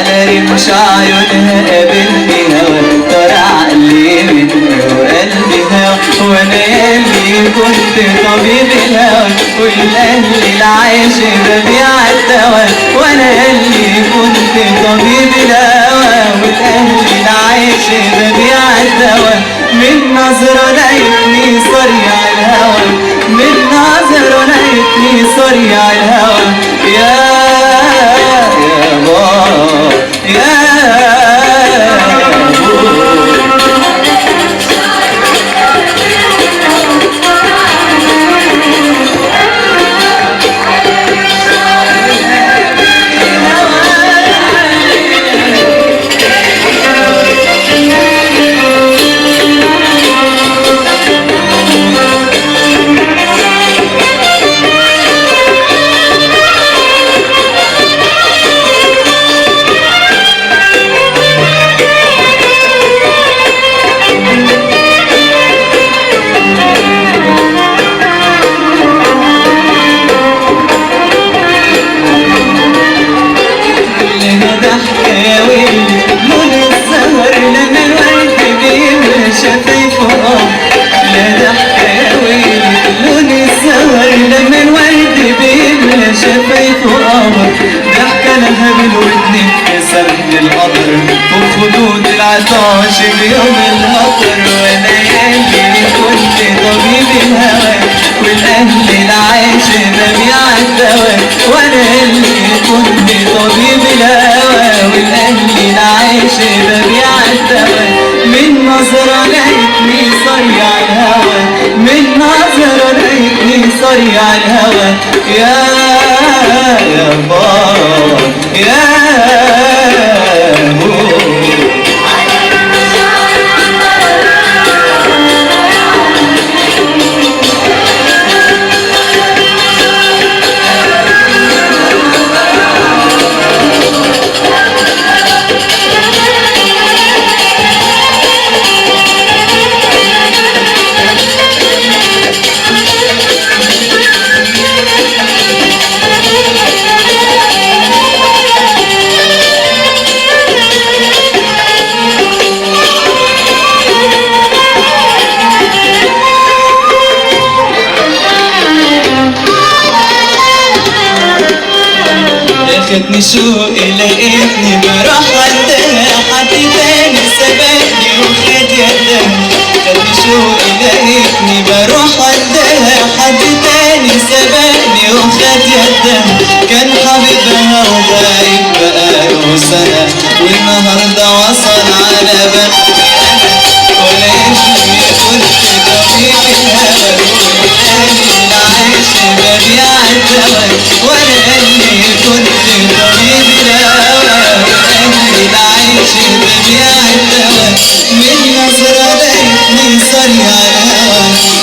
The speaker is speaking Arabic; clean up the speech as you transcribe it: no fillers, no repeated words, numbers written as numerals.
على رمش عيونها قابلني هوا طار عقلي مني وقلبي هوا وانا ياللي كنت طبيب الهوى والاهل العيش ببيع الدوا وانا ياللي كنت طبيب الهوى والاهل العيش ببيع الدوا من نظرة لقيتني صريع الهوى من نظرة لقيتني صريع الهوى يا بابا يا شفايفه قمر ضحكة لها بالودن ابتسم للقمر وخدود العطاش بيوم المطر وانا ياللي كنت طبيب الهوى والاهل العيش ببيع الدواء وانا ياللي كنت طبيب الهوى والاهل العيش ببيع الدواء من نظرة لقيتني صريع الهوى من نظرة لقيتني صريع الهوى يا بابا يا خدني شوقي لقيتني بروح عندها حد تاني سبقني وخد يدها خدني شوقي لقيتني بروح عندها حد تاني سبقني وخد يدها كان حبيبها وغايب بقاله سنة والنهارده وصل على بختي أنا ولقيتني كنت طبيب الهوى والأهل العيش ببيع الدواء وأنا قلبي كنت طبيب الهوى والاهل العيش ببيع الدواء من نظرة لقيتني صريع الهوى